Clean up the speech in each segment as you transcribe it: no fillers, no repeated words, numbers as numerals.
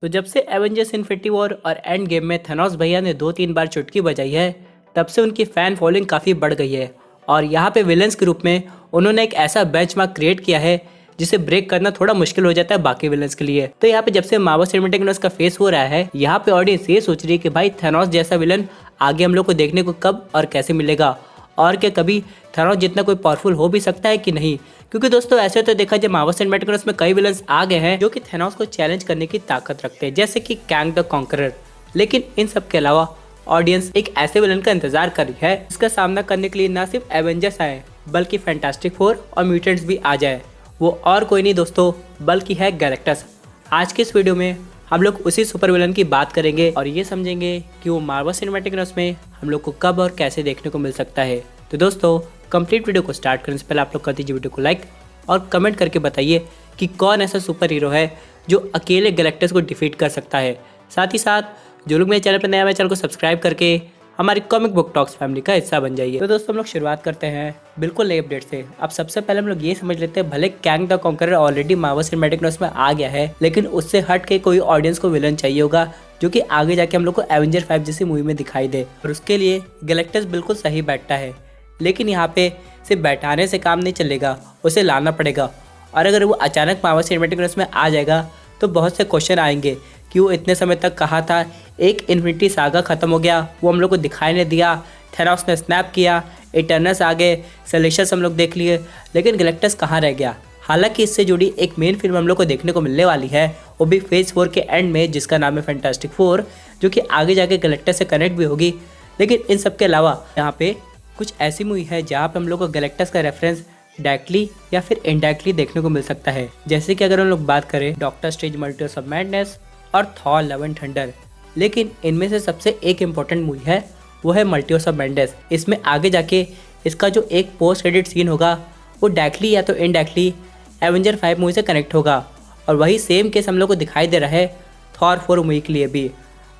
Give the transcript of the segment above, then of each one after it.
तो जब से एवेंजर्स इन्फिनिटी वॉर और एंड गेम में थेनोस भैया ने 2-3 बार चुटकी बजाई है, तब से उनकी फैन फॉलोइंग काफ़ी बढ़ गई है। और यहाँ पे विलेंस के रूप में उन्होंने एक ऐसा बेंचमार्क क्रिएट किया है जिसे ब्रेक करना थोड़ा मुश्किल हो जाता है बाकी विलेंस के लिए। तो यहाँ पे जब से मार्वल सिनेमैटिक यूनिवर्स का फेस हो रहा है, यहाँ पे ऑडियंस ये सोच रही है कि भाई थेनोस जैसा विलन आगे हम लोग को देखने को कब और कैसे मिलेगा, और क्या कभी थेनोस जितना कोई पावरफुल हो भी सकता है कि नहीं। क्योंकि दोस्तों ऐसे तो देखा जाए मार्वल सिनेमैटिक यूनिवर्स में कई विलन्स आ गए हैं जो कि थेनोस को चैलेंज करने की ताकत रखते हैं, जैसे कि कैंग द कॉन्करर। लेकिन इन सब के अलावा ऑडियंस एक ऐसे विलन का इंतजार कर रही है जिसका सामना करने के लिए न सिर्फ एवेंजर्स आए बल्कि फैंटास्टिक फोर और म्यूटेंट्स भी आ जाए। वो और कोई नहीं दोस्तों बल्कि है गैलेक्टस। आज के इस वीडियो में हम लोग उसी सुपर विलन की बात करेंगे और ये समझेंगे कि वो मार्वल सिनेमैटिक यूनिवर्स में हम लोग को कब और कैसे देखने को मिल सकता है। तो दोस्तों कंप्लीट वीडियो को स्टार्ट करने से पहले आप लोग कर दीजिए वीडियो को लाइक और कमेंट करके बताइए कि कौन ऐसा सुपर हीरो है जो अकेले गैलेक्टस को डिफीट कर सकता है। साथ ही साथ जो लोग मेरे चैनल पर नया है चैनल को सब्सक्राइब करके हमारी कॉमिक बुक टॉक्स फैमिली का हिस्सा बन जाइए। तो दोस्तों हम लोग शुरुआत करते हैं बिल्कुल नए अपडेट से। अब सबसे पहले हम लोग ये समझ लेते हैं, भले Kang the conqueror already Marvel cinematic universe में आ गया है, लेकिन उससे हट के कोई ऑडियंस को विलन चाहिए होगा जो कि आगे जाके हम लोग को एवेंजर 5 जैसी मूवी में दिखाई दे, और उसके लिए गैलेक्टस बिल्कुल सही बैठता है। लेकिन यहाँ पे सिर्फ बैठाने से काम नहीं चलेगा, उसे लाना पड़ेगा। और अगर वो अचानक मार्वल सिनेमैटिक यूनिवर्स में आ जाएगा तो बहुत से क्वेश्चन आएंगे कि वो इतने समय तक कहा था, एक इन्फिनिटी सागा खत्म हो गया, वो हम लोग को दिखाई नहीं दिया, थेनोस ने स्नैप किया, इटर्नल्स आ गए, सेलेशियस हम लोग देख लिए, लेकिन गैलेक्टस कहाँ रह गया। हालांकि इससे जुड़ी एक मेन फिल्म हम लोग को देखने को मिलने वाली है, वो भी फेज 4 के एंड में, जिसका नाम है फैंटास्टिक फोर, जो कि आगे जाके गैलेक्टस से कनेक्ट भी होगी। लेकिन इन सब के अलावा यहाँ पे कुछ ऐसी मूवी है जहाँ पे हम लोग को गैलेक्टस का रेफरेंस डायरेक्टली या फिर इनडायरेक्टली देखने को मिल सकता है। जैसे कि अगर हम लोग बात करें doctor strange multiverse of madness और थॉर लव एंड थंडर। लेकिन इनमें से सबसे एक इम्पॉर्टेंट मूवी है वो है मल्टीवर्स ऑफ मैडनेस। इसमें आगे जाके इसका जो एक पोस्ट क्रेडिट सीन होगा वो डायरेक्टली या तो इनडायरेक्टली एवेंजर 5 मूवी से कनेक्ट होगा, और वही सेम केस हम लोग को दिखाई दे रहा है थॉर 4 मूवी के लिए भी।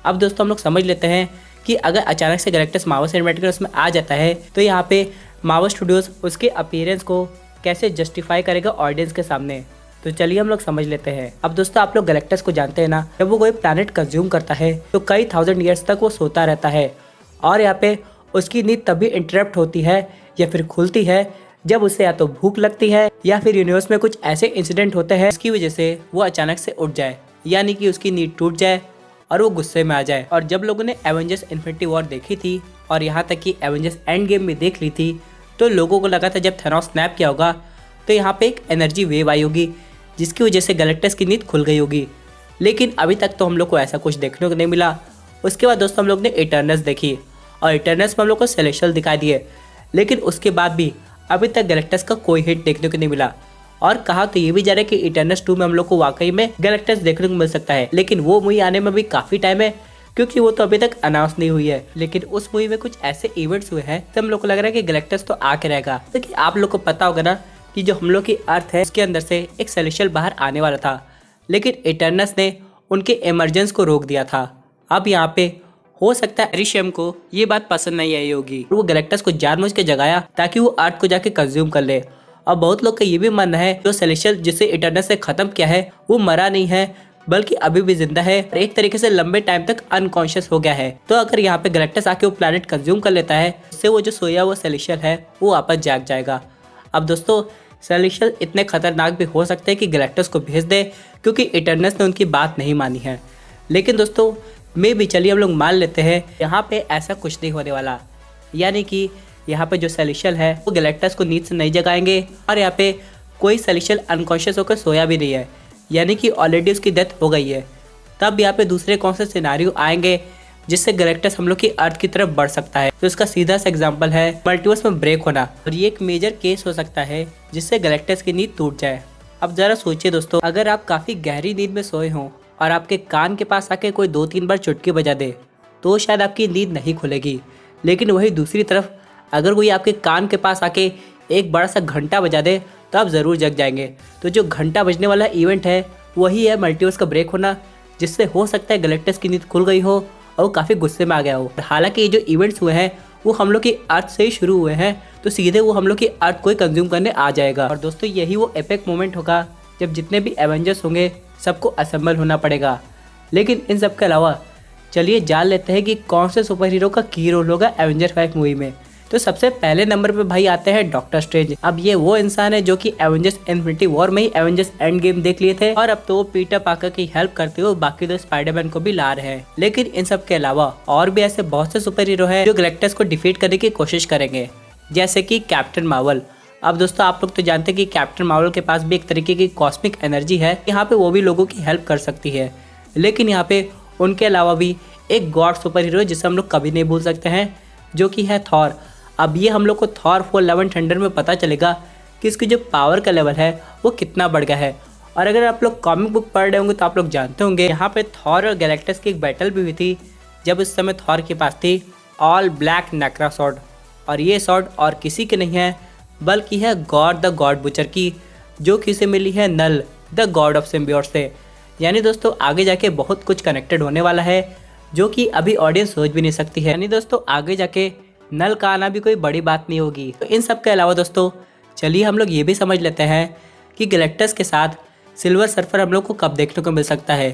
अब दोस्तों हम लोग समझ लेते हैं कि अगर अचानक से गैलेक्टस मार्वल सिनेमैटिक यूनिवर्स में आ जाता है तो यहाँ पे मार्वल स्टूडियोज उसके अपीयरेंस को कैसे जस्टिफाई करेगा ऑडियंस के सामने। तो चलिए हम लोग समझ लेते हैं। अब दोस्तों आप लोग गैलेक्टस को जानते हैं ना, जब वो कोई प्लैनेट कंज्यूम करता है तो कई 1000 ईयर्स तक वो सोता रहता है, और यहाँ पे उसकी नींद तभी इंटरप्ट होती है या फिर खुलती है जब उसे या तो भूख लगती है या फिर यूनिवर्स में कुछ ऐसे इंसिडेंट होते हैं जिसकी वजह से वो अचानक से उठ जाए, यानी कि उसकी नींद टूट जाए और वो गुस्से में आ जाए। और जब लोगों ने एवेंजर्स इन्फिनिटी वॉर देखी थी और यहाँ तक कि एवेंजर्स एंड गेम भी देख ली थी, तो लोगों को लगा था जब थेनोस स्नैप किया होगा तो यहाँ पे एक एनर्जी वेव आई होगी जिसकी वजह से गैलेक्टस की नींद खुल गई होगी। लेकिन अभी तक तो हम लोग को ऐसा कुछ देखने को नहीं मिला। उसके बाद दोस्तों हम लोग ने इटर्नल्स देखी और इटर्नल्स में हम लोग को सेलेशियल दिखाई दिए, लेकिन उसके बाद भी अभी तक गैलेक्टस का कोई हिट देखने को नहीं मिला। और कहा तो ये भी जा रहा है कि इटर्नल्स 2 में हम लोग को वाकई में गैलेक्टस देखने को मिल सकता है, लेकिन वो मूवी आने में भी काफ़ी टाइम है क्योंकि वो तो अभी तक अनाउंस नहीं हुई है। लेकिन उस मूवी में कुछ ऐसे इवेंट्स हुए हैं तो हम लोग को लग रहा है कि गैलेक्टस तो आके रहेगा। तो कि आप लोग को पता होगा ना कि जो हम लोग की अर्थ है उसके अंदर से एक सेलेशियल बाहर आने वाला था, लेकिन इटर्नल्स ने उनके इमरजेंस को रोक दिया था। अब यहाँ पे हो सकता है एरिशियम को ये बात पसंद नहीं आई होगी, वो गैलेक्टस को जानबूझ के जगाया ताकि वो अर्थ को जाके कंज्यूम कर ले। और बहुत लोग का ये भी मानना है जो सेलेशियल जिसे इटर्नल्स से खत्म किया है वो मरा नहीं है बल्कि अभी भी जिंदा है, एक तरीके से लंबे टाइम तक अनकॉन्शियस हो गया है। तो अगर यहाँ पे गैलेक्टस आके वो प्लैनेट कंज्यूम कर लेता है, उससे वो जो सोया हुआ सेलेशियल है वो वापस जाग जाएगा। अब दोस्तों सेलेशियल इतने खतरनाक भी हो सकते हैं कि गैलेक्टस को भेज दे क्योंकि इटर्नल्स ने उनकी बात नहीं मानी है। लेकिन दोस्तों मे भी चलिए हम लोग मान लेते हैं यहाँ पे ऐसा कुछ नहीं होने वाला, यानी कि यहाँ पे जो सेलेशियल है वो गैलेक्टस को नींद से नहीं जगाएंगे, और यहाँ पे कोई सेलेशियल अनकॉन्शियस होकर सोया भी नहीं है, यानी कि ऑलरेडी उसकी डेथ हो गई है। तब यहाँ पे दूसरे कौन से सिनारियो आएंगे जिससे गैलेक्टस हम लोग की अर्थ की तरफ बढ़ सकता है। तो इसका सीधा सा एग्जांपल है मल्टीवर्स में ब्रेक होना, और ये एक मेजर केस हो सकता है जिससे गैलेक्टस की नींद टूट जाए। अब जरा सोचिए दोस्तों, अगर आप काफ़ी गहरी नींद में सोए हों और आपके कान के पास आके कोई 2-3 बार चुटकी बजा दे तो शायद आपकी नींद नहीं खुलेगी। लेकिन वही दूसरी तरफ अगर कोई आपके कान के पास आके एक बड़ा सा घंटा बजा दे तो आप ज़रूर जग जाएंगे। तो जो घंटा बजने वाला इवेंट है वही है मल्टीवर्स का ब्रेक होना, जिससे हो सकता है गैलेक्टस की नींद खुल गई हो और वो काफ़ी गुस्से में आ गया हो। हालांकि ये जो इवेंट्स हुए हैं वो हम लोग की अर्थ से ही शुरू हुए हैं, तो सीधे वो हम लोग की अर्थ को ही कंज्यूम करने आ जाएगा। और दोस्तों यही वो एपिक मोमेंट होगा जब जितने भी एवेंजर्स होंगे सबको असेंबल होना पड़ेगा, लेकिन इन सब के अलावा चलिए जान लेते हैं कि कौन से सुपर हीरो का की रोल होगा एवेंजर 5 मूवी में। तो सबसे पहले नंबर पे भाई आते हैं डॉक्टर स्ट्रेंज। अब ये वो इंसान है जो कि एवेंजर्स इन्फिनिटी वॉर में ही एवेंजर्स एंड गेम देख लिए थे और अब तो वो पीटर पार्कर की हेल्प करते हुए बाकी दो स्पाइडरमैन को भी ला रहे हैं। लेकिन इन सब के अलावा और भी ऐसे बहुत से सुपर हीरो हैं जो गैलेक्टस को डिफीट करने की कोशिश करेंगे, जैसे कि कैप्टन मार्वल। अब दोस्तों आप लोग तो जानते हैं कि कैप्टन मार्वल के पास भी एक तरीके की कॉस्मिक एनर्जी है, यहाँ पे वो भी लोगों की हेल्प कर सकती है। लेकिन यहाँ पे उनके अलावा भी एक गॉड सुपर हीरो जिसे हम लोग कभी नहीं भूल सकते हैं, जो कि है थॉर। अब ये हम लोग को थॉर 4 लव एंड थंडर में पता चलेगा कि इसकी जो पावर का लेवल है वो कितना बढ़ गया है। और अगर आप लोग कॉमिक बुक पढ़ रहे होंगे तो आप लोग जानते होंगे यहाँ पे थॉर और गैलेक्टस की एक बैटल भी हुई थी, जब उस समय थॉर के पास थी ऑल ब्लैक नेक्रा सॉर्ड। और ये सॉर्ड और किसी के नहीं है बल्कि है गॉड द गॉड बुचर की, जो कि उसे मिली है नल द गॉड ऑफ सिम्बियोट से। यानी दोस्तों आगे जाके बहुत कुछ कनेक्टेड होने वाला है जो कि अभी ऑडियंस सोच भी नहीं सकती है। यानी दोस्तों आगे जाके नल का आना भी कोई बड़ी बात नहीं होगी। तो इन सब के अलावा दोस्तों चलिए हम लोग ये भी समझ लेते हैं कि गैलेक्टस के साथ सिल्वर सर्फर हम लोग को कब देखने को मिल सकता है,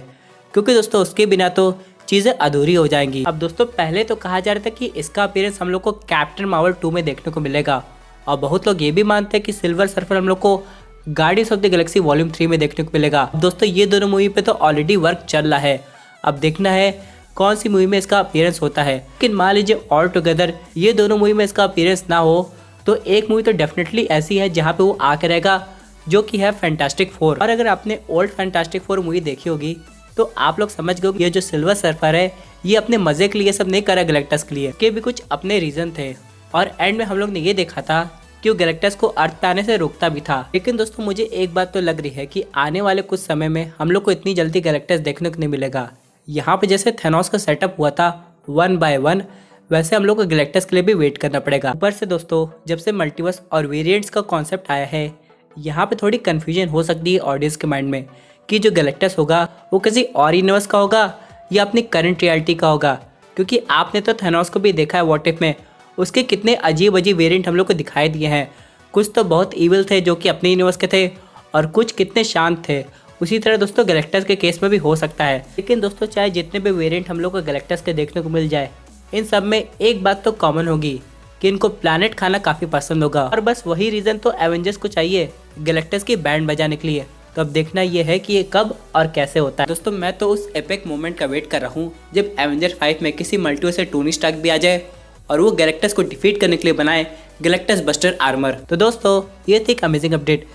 क्योंकि दोस्तों उसके बिना तो चीज़ें अधूरी हो जाएंगी। अब दोस्तों पहले तो कहा जा रहा था कि इसका अपीयरेंस हम लोग को कैप्टन मार्वल 2 में देखने को मिलेगा, और बहुत लोग ये भी मानते हैं कि सिल्वर सर्फर हम लोग को guardians of the Galaxy volume 3 में देखने को मिलेगा। दोस्तों ये दोनों मूवी पे तो ऑलरेडी वर्क चल रहा है, अब देखना है कौन सी मूवी में इसका अपीयरेंस होता है। लेकिन मान लीजिए ऑल टुगेदर ये दोनों मूवी में इसका अपीयरेंस ना हो तो एक मूवी तो डेफिनेटली ऐसी है जहाँ पे वो आके रहेगा, जो कि है फैंटास्टिक 4। और अगर आपने ओल्ड फैंटास्टिक 4 मूवी देखी होगी तो आप लोग समझ गए ये जो सिल्वर सर्फर है ये अपने मजे के लिए सब नहीं करा गैलेक्टस के लिए, के भी कुछ अपने रीजन थे। और एंड में हम लोग ने ये देखा था कि वो गैलेक्टस को अर्थ पे आने से रोकता भी था। लेकिन दोस्तों मुझे एक बात तो लग रही है कि आने वाले कुछ समय में हम लोग को इतनी जल्दी गैलेक्टस देखने को नहीं मिलेगा। यहाँ पे जैसे थेनोस का सेटअप हुआ था 1 by 1, वैसे हम लोग को गैलेक्टस के लिए भी वेट करना पड़ेगा। ऊपर से दोस्तों जब से मल्टीवर्स और वेरिएंट्स का कॉन्सेप्ट आया है, यहाँ पे थोड़ी कन्फ्यूजन हो सकती है ऑडियंस के माइंड में कि जो गैलेक्टस होगा वो किसी और यूनिवर्स का होगा या अपनी करंट रियलिटी का होगा। क्योंकि आपने तो थेनोस को भी देखा है व्हाट इफ में, उसके कितने अजीब अजीब वेरिएंट हम लोग को दिखाई दिए हैं। कुछ तो बहुत ईविल थे जो कि अपने यूनिवर्स के थे, और कुछ कितने शांत थे। उसी तरह दोस्तों गैलेक्टस के केस में भी हो सकता है। लेकिन दोस्तों चाहे जितने भी वेरिएंट हम लोग को गैलेक्टस के देखने को मिल जाए, इन सब में एक बात तो कॉमन होगी कि इनको प्लैनेट खाना काफ़ी पसंद होगा। और बस वही रीज़न तो एवेंजर्स को चाहिए गैलेक्टस की बैंड बजाने के लिए। तो अब देखना ये है कि ये कब और कैसे होता है। दोस्तों मैं तो उस एपिक मोमेंट का वेट कर रहा हूँ जब एवेंजर 5 में किसी मल्टीवर्स से टोनी स्टार्क भी आ जाए और वो गैलेक्टस को डिफीट करने के लिए बनाए गैलेक्टस बस्टर आर्मर। तो दोस्तों ये थी एक अमेजिंग अपडेट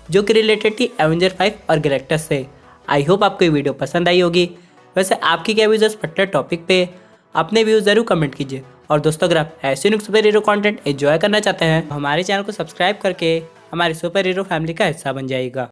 जो कि रिलेटेड थी एवेंजर 5 और गैलेक्टस से। आई होप आपको ये वीडियो पसंद आई होगी। वैसे आपकी क्या व्यूज़ इस पर्टिकुलर टॉपिक पे, अपने व्यूज़ ज़रूर कमेंट कीजिए। और दोस्तों अगर आप ऐसे unique super hero content enjoy करना चाहते हैं तो हमारे चैनल को सब्सक्राइब करके हमारे सुपर हीरो फैमिली का हिस्सा बन जाइएगा।